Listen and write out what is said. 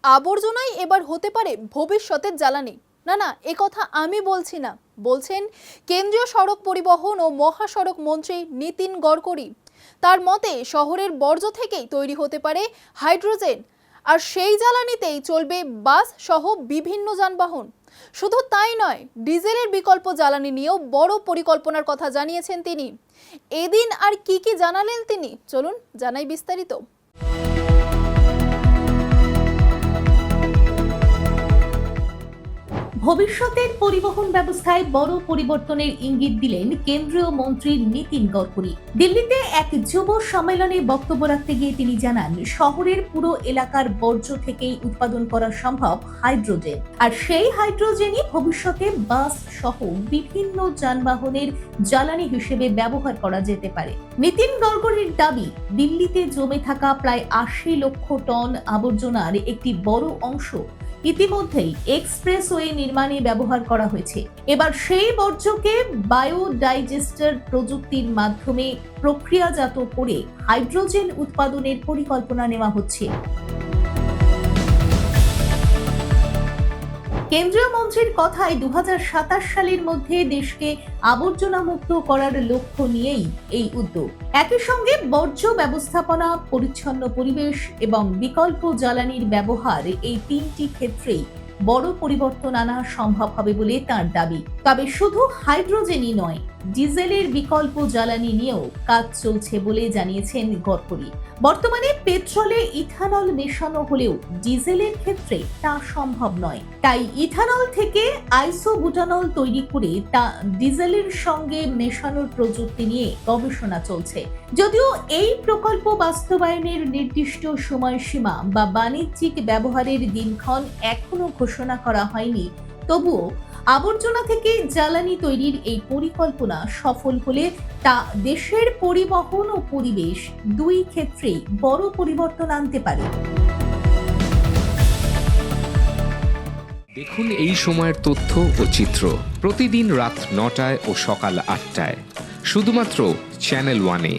আবর্জনাই এবার হতে পারে ভবিষ্যতের জ্বালানি। না না, এ কথা আমি বলছি না, বলছেন কেন্দ্রীয় সড়ক পরিবহন ও মহাসড়ক মন্ত্রী নীতিন গডকরি। তার মতে শহরের বর্জ্য থেকেই তৈরি হতে পারে হাইড্রোজেন, আর সেই জ্বালানিতেই চলবে বাস সহ বিভিন্ন যানবাহন। শুধু তাই নয়, ডিজেলের বিকল্প জ্বালানি নিয়েও বড় পরিকল্পনার কথা জানিয়েছেন তিনি। এদিন আর কি কি জানালেন তিনি, চলুন জানাই বিস্তারিত। ভবিষ্যতের পরিবহন ব্যবস্থায় বড় পরিবর্তনের ইঙ্গিত দিলেন কেন্দ্রীয় মন্ত্রী নীতিন গডকরি। দিল্লিতে এক যুব সম্মেলনে বক্তব্য রাখতে গিয়ে তিনি জানান, শহরের পুরো এলাকার বর্জ্য থেকেই উৎপাদন করা সম্ভব হাইড্রোজেন, আর সেই হাইড্রোজেনই ভবিষ্যতে বাস সহ বিভিন্ন যানবাহনের জ্বালানি হিসেবে ব্যবহার করা যেতে পারে। নীতিন গডকরির দাবি, দিল্লিতে জমে থাকা প্রায় ৮০ লক্ষ টন আবর্জনার একটি বড় অংশ ইতিমধ্যেই এক্সপ্রেসওয়ে নির্মাণে ব্যবহার করা হয়েছে। এবার সেই বর্জ্যকে বায়োডাইজেস্টার প্রযুক্তির মাধ্যমে প্রক্রিয়াজাত করে হাইড্রোজেন উৎপাদনের পরিকল্পনা নেওয়া হচ্ছে। কেন্দ্রীয় মন্ত্রীর কথায় ২০২৭ সালের মধ্যে দেশকে আবর্জনা মুক্ত করার লক্ষ্য নিয়েই এই উদ্যোগ। একই সঙ্গে বর্জ্য ব্যবস্থাপনা, পরিচ্ছন্ন পরিবেশ এবং বিকল্প জ্বালানির ব্যবহার, এই তিনটি ক্ষেত্রেই বড় পরিবর্তন আনা সম্ভব হবে বলে তার দাবি। তবে শুধু হাইড্রোজেনই নয়, ডিজেলের বিকল্প জ্বালানি নিয়েও কাজ চলছে বলে জানিয়েছেন গডকরি। বর্তমানে পেট্রোলে ইথানল মেশানো হলেও ডিজেলের ক্ষেত্রে তা সম্ভব নয়। তাই ইথানল থেকে আইসোবুটানল তৈরি করে তা ডিজেলের সঙ্গে মেশানোর প্রযুক্তি নিয়ে গবেষণা চলছে। যদিও এই প্রকল্প বাস্তবায়নের নির্দিষ্ট সময়সীমা বা বাণিজ্যিক ব্যবহারের দিনক্ষণ এখনো ঘোষণা করা হয়নি, তবুও আবর্জনা থেকে জ্বালানি তৈরির এই পরিকল্পনা সফল হলে তা দেশের পরিবহন ও পরিবেশ দুই ক্ষেত্রেই বড় পরিবর্তন আনতে পারে। দেখুন এই সময়ের তথ্য ও চিত্র প্রতিদিন রাত ৯টায় ও সকাল ৮টায় শুধুমাত্র চ্যানেল ওয়ানে।